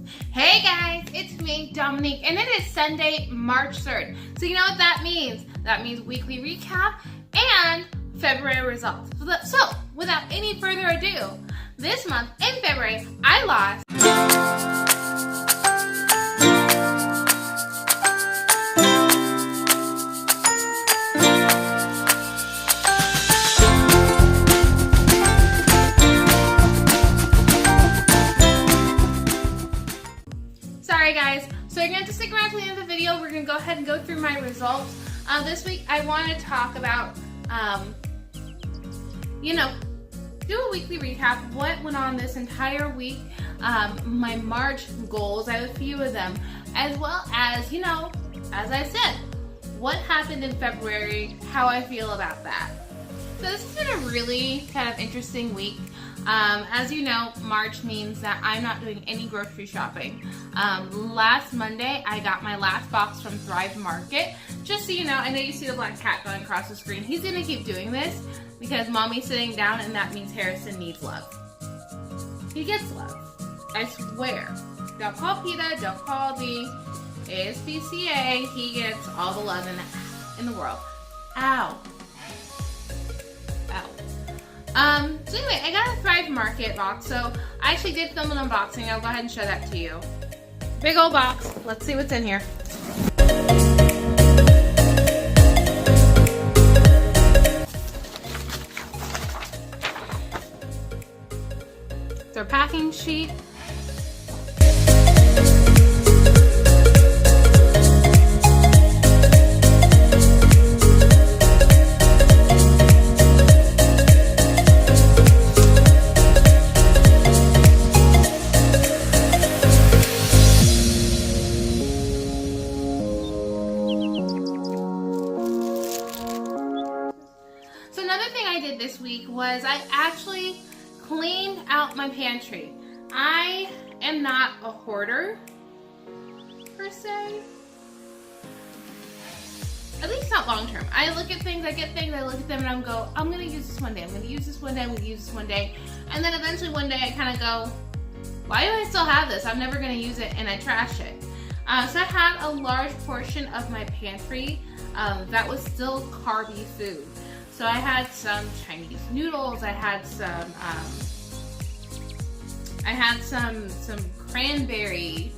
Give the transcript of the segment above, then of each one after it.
Hey guys, it's me, Dominique, and it is Sunday, March 3rd. So you know what that means? That means weekly recap and February results. So without any further ado, this month in February, I lost Sorry guys, so you're going to have to stick around to the end of the video. We're going to go ahead and go through my results. This week I want to talk about, do a weekly recap, what went on this entire week, my March goals, I have a few of them, as well as, as I said, what happened in February, how I feel about that. So this has been a really kind of interesting week. As you know, March means that I'm not doing any grocery shopping. Last Monday, I got my last box from Thrive Market. Just so you know, I know you see the black cat going across the screen. He's gonna keep doing this because mommy's sitting down and that means Harrison needs love. He gets love, I swear. Don't call PETA, don't call the ASPCA. He gets all the love in the world. Ow. So anyway, I got a Thrive Market box, so I actually did film an unboxing. I'll go ahead and show that to you. Big old box. Let's see what's in here. It's our packing sheet. So another thing I did this week was I actually cleaned out my pantry. I am not a hoarder, per se. At least not long term. I look at things, I get things, I look at them and I'm gonna use this one day, I'm gonna use this one day, I'm gonna use this one day. And then eventually one day I kind of go, why do I still have this? I'm never gonna use it, and I trash it. So I had a large portion of my pantry that was still carby food. So I had some Chinese noodles. I had some cranberry,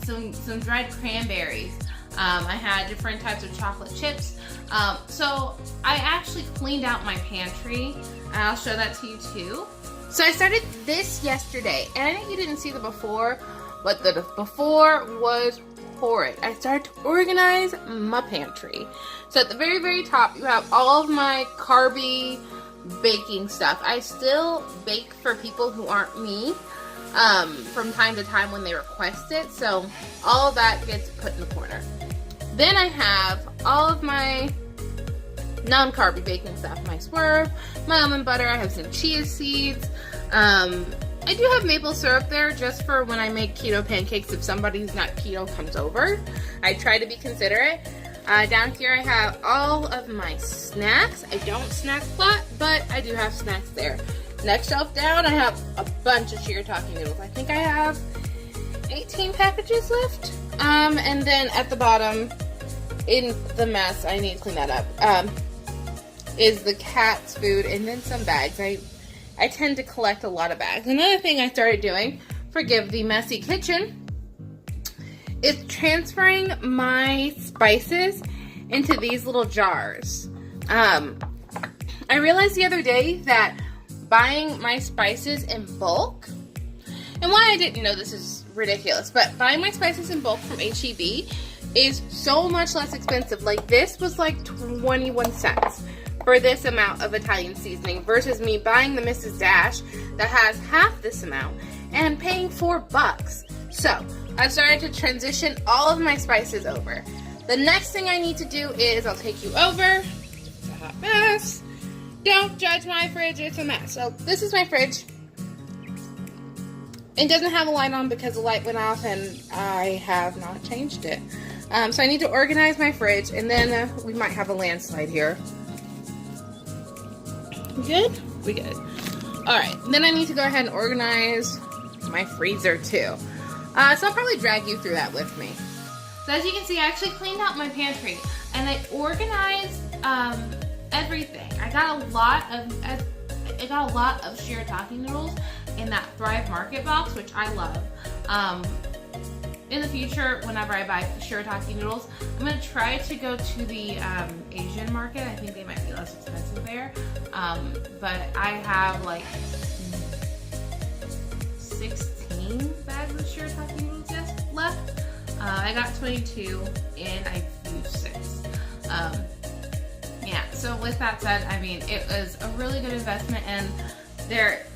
some dried cranberries. I had different types of chocolate chips. So I actually cleaned out my pantry, and I'll show that to you too. So I started this yesterday, and I know you didn't see the before, but the before was horrid. I started to organize my pantry. So at the very, very top, you have all of my carby baking stuff. I still bake for people who aren't me from time to time when they request it. So all of that gets put in the corner. Then I have all of my non-carby baking stuff. My Swerve, my almond butter. I have some chia seeds. I do have maple syrup there just for when I make keto pancakes if somebody who's not keto comes over. I try to be considerate. Down here I have all of my snacks. I don't snack a lot, but I do have snacks there. Next shelf down, I have a bunch of shirataki noodles. I think I have 18 packages left. And then at the bottom, in the mess, I need to clean that up, is the cat's food and then some bags. I tend to collect a lot of bags. Another thing I started doing, forgive the messy kitchen, is transferring my spices into these little jars. I realized the other day that buying my spices in bulk, and why I didn't know this is ridiculous, but buying my spices in bulk from HEB is so much less expensive. Like this was like 21 cents for this amount of Italian seasoning versus me buying the Mrs. Dash that has half this amount and paying $4. So I've started to transition all of my spices over. The next thing I need to do is I'll take you over. It's a hot mess. Don't judge my fridge, it's a mess. So this is my fridge. It doesn't have a light on because the light went off and I have not changed it. So I need to organize my fridge, and then we might have a landslide here. We good? We good. Alright, then I need to go ahead and organize my freezer too. So I'll probably drag you through that with me. So as you can see, I actually cleaned out my pantry and I organized everything. I got a lot of shirataki noodles in that Thrive Market box, which I love. In the future, whenever I buy shirataki noodles, I'm gonna try to go to the Asian market. I think they might be less expensive there. But I have like 16 bags of shirataki noodles left. I got 22 and I used 6. Yeah, so with that said, I mean, it was a really good investment, and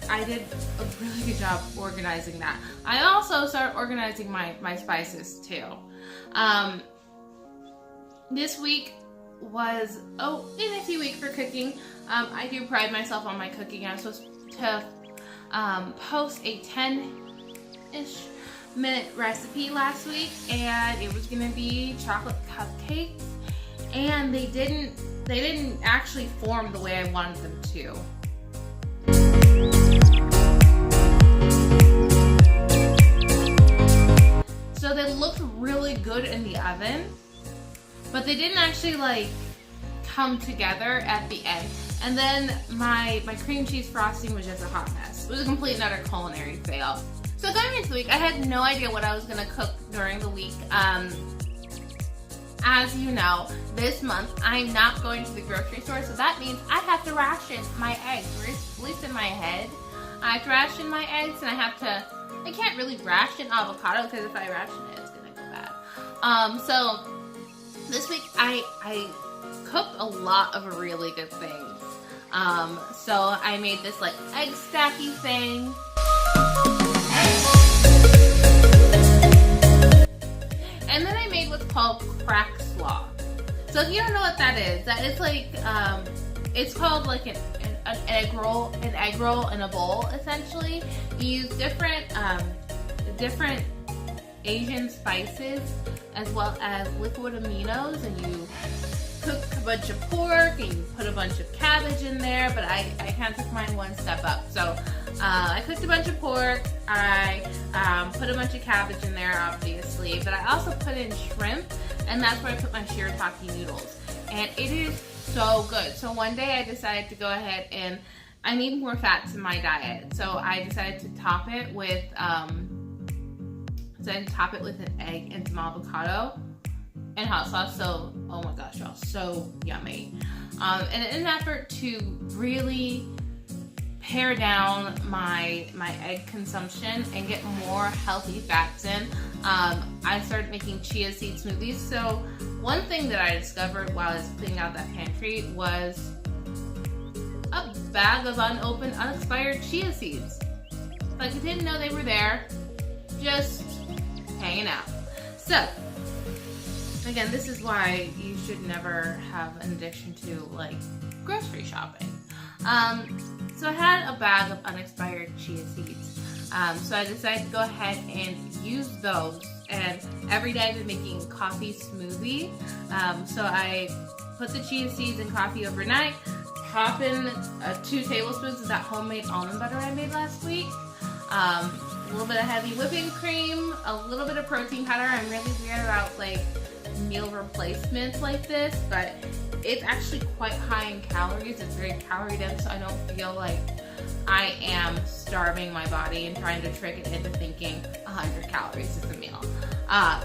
I did a really good job organizing that. I also started organizing my spices too. This week was a nifty week for cooking. I do pride myself on my cooking. I was supposed to post a 10-ish minute recipe last week, and it was gonna be chocolate cupcakes, and they didn't actually form the way I wanted them to. So they looked really good in the oven, but they didn't actually like come together at the end. And then my cream cheese frosting was just a hot mess. It was a complete and utter culinary fail. So going into the week, I had no idea what I was gonna cook during the week. As you know, this month I'm not going to the grocery store, so that means I have to ration my eggs, or at least in my head. I have to ration my eggs, and I can't really ration avocado, because if I ration it, it's gonna go bad. So this week I cooked a lot of really good things. So I made this like egg stacky thing. And then I made what's called crack slaw. So if you don't know what that is like, it's called like an egg roll in a bowl, essentially. You use different Asian spices as well as liquid aminos, and you cook a bunch of pork and you put a bunch of cabbage in there, but I kind of took mine one step up. So I cooked a bunch of pork, I put a bunch of cabbage in there, obviously, but I also put in shrimp, and that's where I put my shirataki noodles. And it is so good. So one day I decided to go ahead and I need more fats in my diet. So I decided to top it with an egg and some avocado and hot sauce. So, oh my gosh, y'all, so yummy. And in an effort to really pare down my egg consumption and get more healthy fats in, I started making chia seed smoothies. So one thing that I discovered while I was cleaning out that pantry was a bag of unopened, unexpired chia seeds. Like, I didn't know they were there, just hanging out. So again, this is why you should never have an addiction to like grocery shopping. So I had a bag of unexpired chia seeds. So I decided to go ahead and use those. And every day I've been making coffee smoothie. So I put the chia seeds in coffee overnight, pop in 2 tablespoons of that homemade almond butter I made last week, a little bit of heavy whipping cream, a little bit of protein powder. I'm really weird about like meal replacements like this, but it's actually quite high in calories. It's very calorie dense, so I don't feel like I am starving my body and trying to trick it into thinking 100 calories is a meal.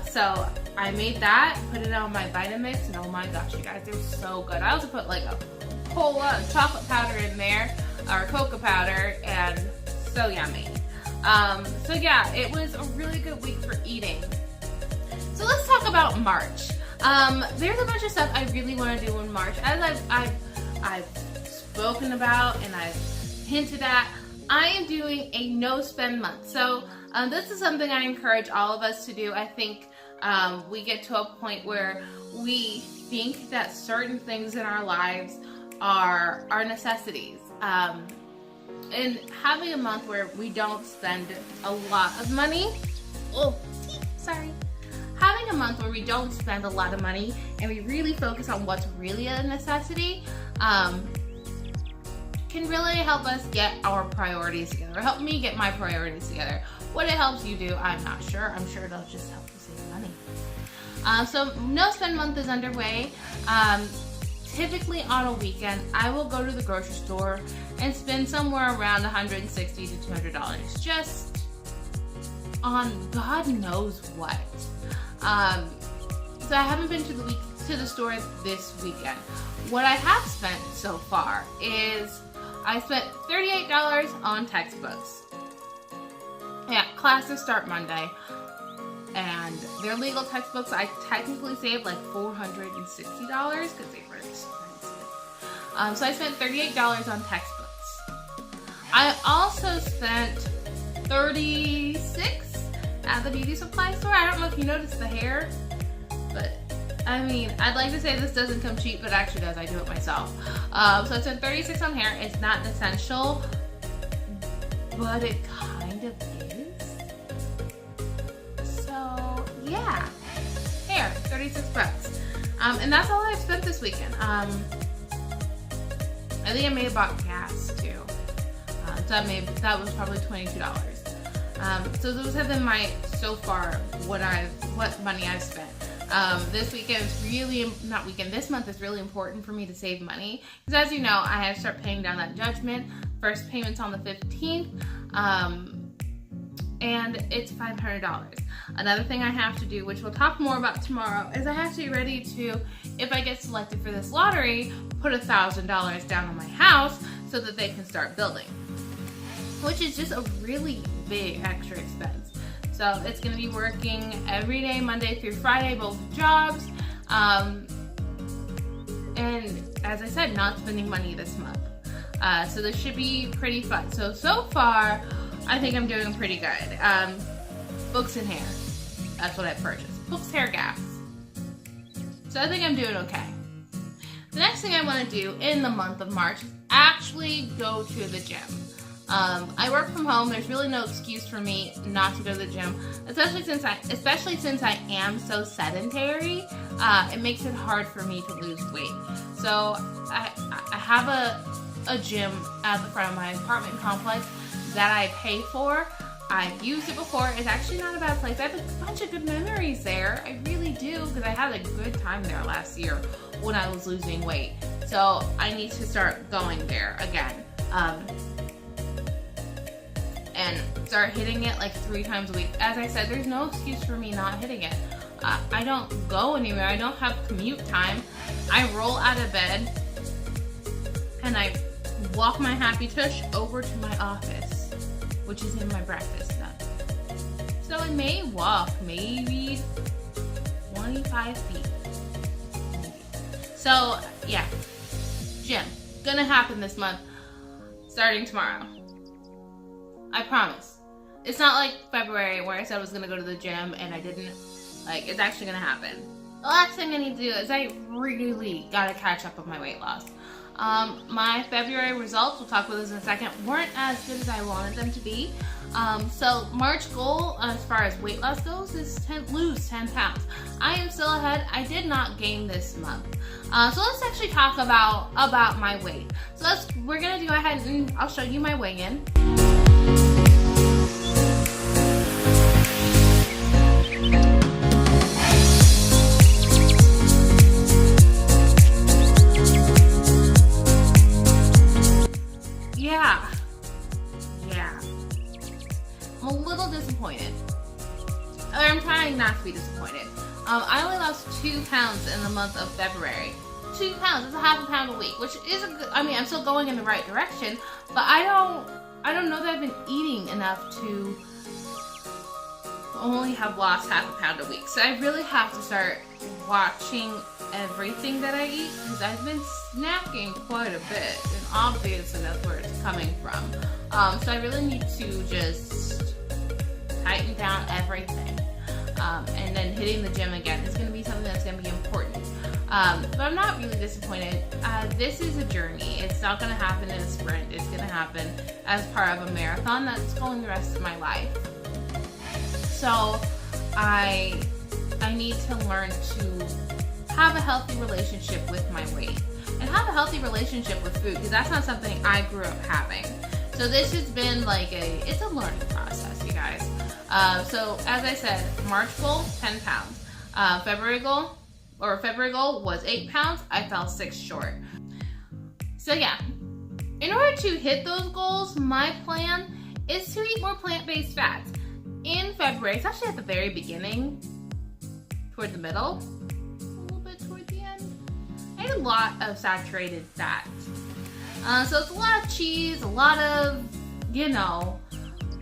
So I made that, put it on my Vitamix, and oh my gosh, you guys, they're so good. I also put like a whole lot of chocolate powder in there, or cocoa powder, and so yummy. So yeah, it was a really good week for eating. So let's talk about March. There's a bunch of stuff I really want to do in March. As I've spoken about and I've hinted at, I am doing a no spend month. So this is something I encourage all of us to do. I think we get to a point where we think that certain things in our lives are necessities. And having a month where we don't spend a lot of money, having a month where we don't spend a lot of money and we really focus on what's really a necessity, can really help us get our priorities together, or help me get my priorities together. What it helps you do, I'm not sure. I'm sure it'll just help you save money. So no spend month is underway. Typically on a weekend, I will go to the grocery store and spend somewhere around $160 to $200 just on God knows what. So I haven't been to the store this weekend. What I have spent so far is I spent $38 on textbooks. Yeah, classes start Monday, and they're legal textbooks. I technically saved like $460 because they were expensive. So I spent $38 on textbooks. I also spent $36 at the beauty supply store. I don't know if you noticed the hair, but I mean, I'd like to say this doesn't come cheap, but it actually does. I do it myself. So I spent $36 on hair. It's not an essential, but it kind of is. So yeah, hair, $36. And that's all I've spent this weekend. I think I may have bought gas too. So that was probably $22. So those have been so far what money I've spent. This weekend is really, this month is really important for me to save money. Because as you know, I have to start paying down that judgment. First payment's on the 15th. And it's $500. Another thing I have to do, which we'll talk more about tomorrow, is I have to be ready to, if I get selected for this lottery, put $1,000 down on my house so that they can start building. Which is just a really big extra expense. So it's going to be working every day, Monday through Friday, both jobs. And as I said, not spending money this month. So this should be pretty fun. So far, I think I'm doing pretty good. Books and hair. That's what I purchased. Books, hair, gas. So I think I'm doing okay. The next thing I want to do in the month of March is actually go to the gym. I work from home. There's really no excuse for me not to go to the gym, especially since I am so sedentary. It makes it hard for me to lose weight. So I have a gym at the front of my apartment complex that I pay for. I've used it before. It's actually not a bad place. I have a bunch of good memories there. I really do, because I had a good time there last year when I was losing weight. So I need to start going there again. And start hitting it like 3 times a week. As I said, there's no excuse for me not hitting it. I don't go anywhere. I don't have commute time. I roll out of bed and I walk my happy tush over to my office, which is in my breakfast nook. So I may walk maybe 25 feet. So yeah, gym. Gonna happen this month, starting tomorrow. I promise. It's not like February where I said I was going to go to the gym and I didn't. Like, it's actually going to happen. The last thing I need to do is I really got to catch up with my weight loss. My February results, we'll talk about this in a second, weren't as good as I wanted them to be. So March goal as far as weight loss goes is lose 10 pounds. I am still ahead. I did not gain this month. So let's actually talk about my weight. So we're going to go ahead and I'll show you my weigh-in. Yeah. I'm a little disappointed. I'm trying not to be disappointed. I only lost 2 pounds in the month of February. 2 pounds, it's a half a pound a week, which is I'm still going in the right direction, but I don't know that I've been eating enough to only have lost half a pound a week. So I really have to start watching everything that I eat, because I've been snacking quite a bit, and obviously that's where it's coming from. So I really need to just tighten down everything. And then hitting the gym again is going to be something that's going to be important. But I'm not really disappointed. This is a journey. It's not going to happen in a sprint. It's going to happen as part of a marathon that's going the rest of my life. So I need to learn to have a healthy relationship with my weight and have a healthy relationship with food, because that's not something I grew up having. So this has been like it's a learning process, you guys. So as I said, March goal, 10 pounds. February goal was 8 pounds. I fell 6 short. So yeah, in order to hit those goals, my plan is to eat more plant-based fats. In February, it's actually at the very beginning, toward the middle, a little bit toward the end, I ate a lot of saturated fats. So it's a lot of cheese, a lot of, a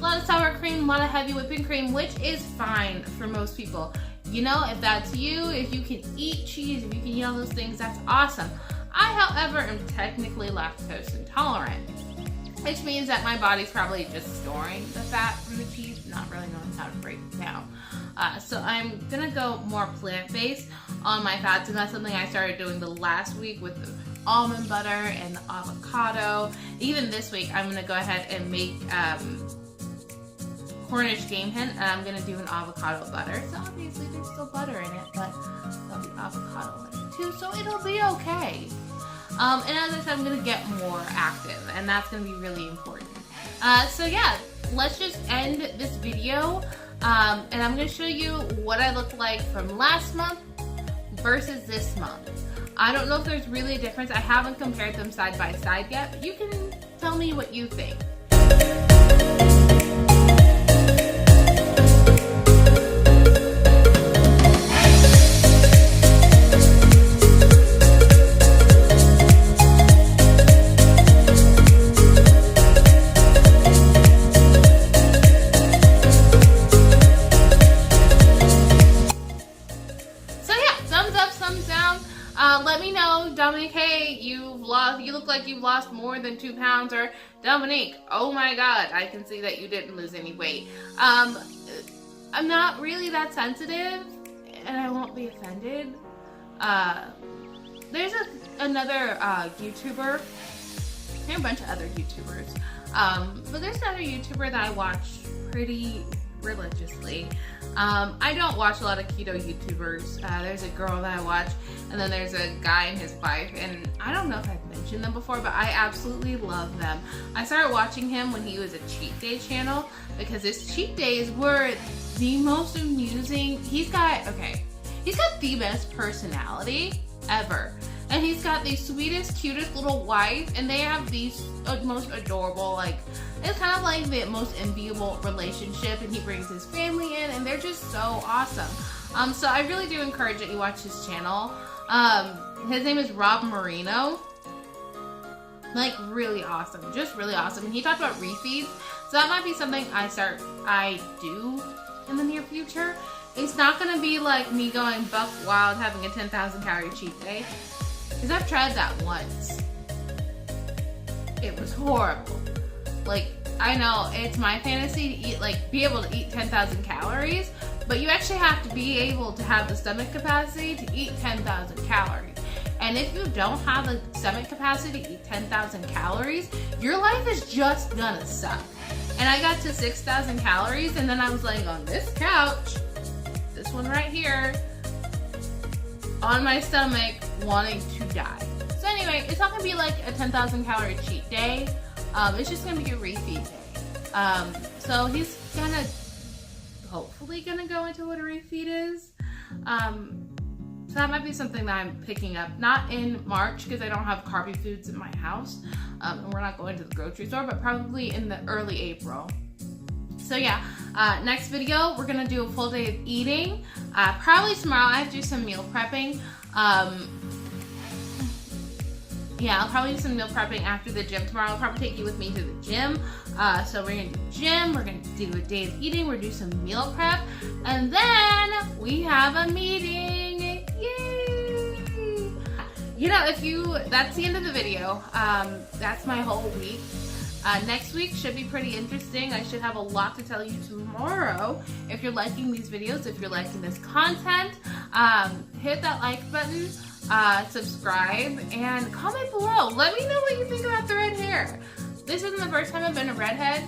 lot of sour cream, a lot of heavy whipping cream, which is fine for most people. If that's you, if you can eat cheese, if you can eat all those things, that's awesome. I, however, am technically lactose intolerant, which means that my body's probably just storing the fat from the cheese, not really knowing how to break it down. So I'm gonna go more plant-based on my fats, and that's something I started doing the last week with the almond butter and the avocado. Even this week, I'm gonna go ahead and make Cornish game hen, and I'm gonna do an avocado butter. So obviously there's still butter in it, but there'll be avocado in it too, so it'll be okay. And as I said, I'm gonna get more active, and that's gonna be really important. So yeah, let's just end this video, and I'm gonna show you what I look like from last month versus this month. I don't know if there's really a difference. I haven't compared them side by side yet, but you can tell me what you think. Let me know, Dominique, hey, you look like you've lost more than 2 pounds, or Dominique, oh my god, I can see that you didn't lose any weight. I'm not really that sensitive, and I won't be offended. There's another YouTuber, there are a bunch of other YouTubers, but there's another YouTuber that I watch pretty religiously. I don't watch a lot of keto YouTubers. There's a girl that I watch, and then there's a guy and his wife, and I don't know if I've mentioned them before, but I absolutely love them. I started watching him when he was a cheat day channel, because his cheat days were the most amusing. He's got the best personality ever. And he's got the sweetest, cutest little wife, and they have these most adorable, it's kind of like the most enviable relationship, and he brings his family in, and they're just so awesome. So I really do encourage that you watch his channel. His name is Rob Marino. Really awesome, just really awesome. And he talked about refeeds, so that might be something I do in the near future. It's not gonna be like me going buck wild having a 10,000 calorie cheat day, because I've tried that once. It was horrible. I know it's my fantasy to eat, be able to eat 10,000 calories, but you actually have to be able to have the stomach capacity to eat 10,000 calories. And if you don't have the stomach capacity to eat 10,000 calories, your life is just gonna suck. And I got to 6,000 calories, and then I was laying on this couch, this one right here, on my stomach, wanting to die. So anyway, it's not gonna be like a 10,000 calorie cheat day. It's just gonna be a refeed day. So he's hopefully gonna go into what a refeed is. So that might be something that I'm picking up, not in March because I don't have carby foods in my house, and we're not going to the grocery store, but probably in the early April. So yeah, next video, we're gonna do a full day of eating. Probably tomorrow, I have to do some meal prepping. Yeah, I'll probably do some meal prepping after the gym tomorrow. I'll probably take you with me to the gym. So we're gonna do gym, we're gonna do a day of eating, we're gonna do some meal prep, and then we have a meeting. Yay! That's the end of the video. That's my whole week. Next week should be pretty interesting. I should have a lot to tell you tomorrow. If you're liking these videos, if you're liking this content, hit that like button, subscribe, and comment below. Let me know what you think about the red hair. This isn't the first time I've been a redhead.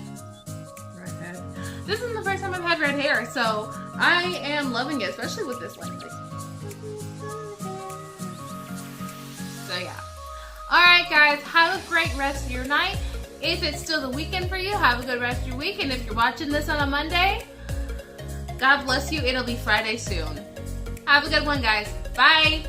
This isn't the first time I've had red hair, so I am loving it, especially with this one. So yeah. Alright guys, have a great rest of your night. If it's still the weekend for you, have a good rest of your week. And if you're watching this on a Monday, God bless you. It'll be Friday soon. Have a good one, guys. Bye.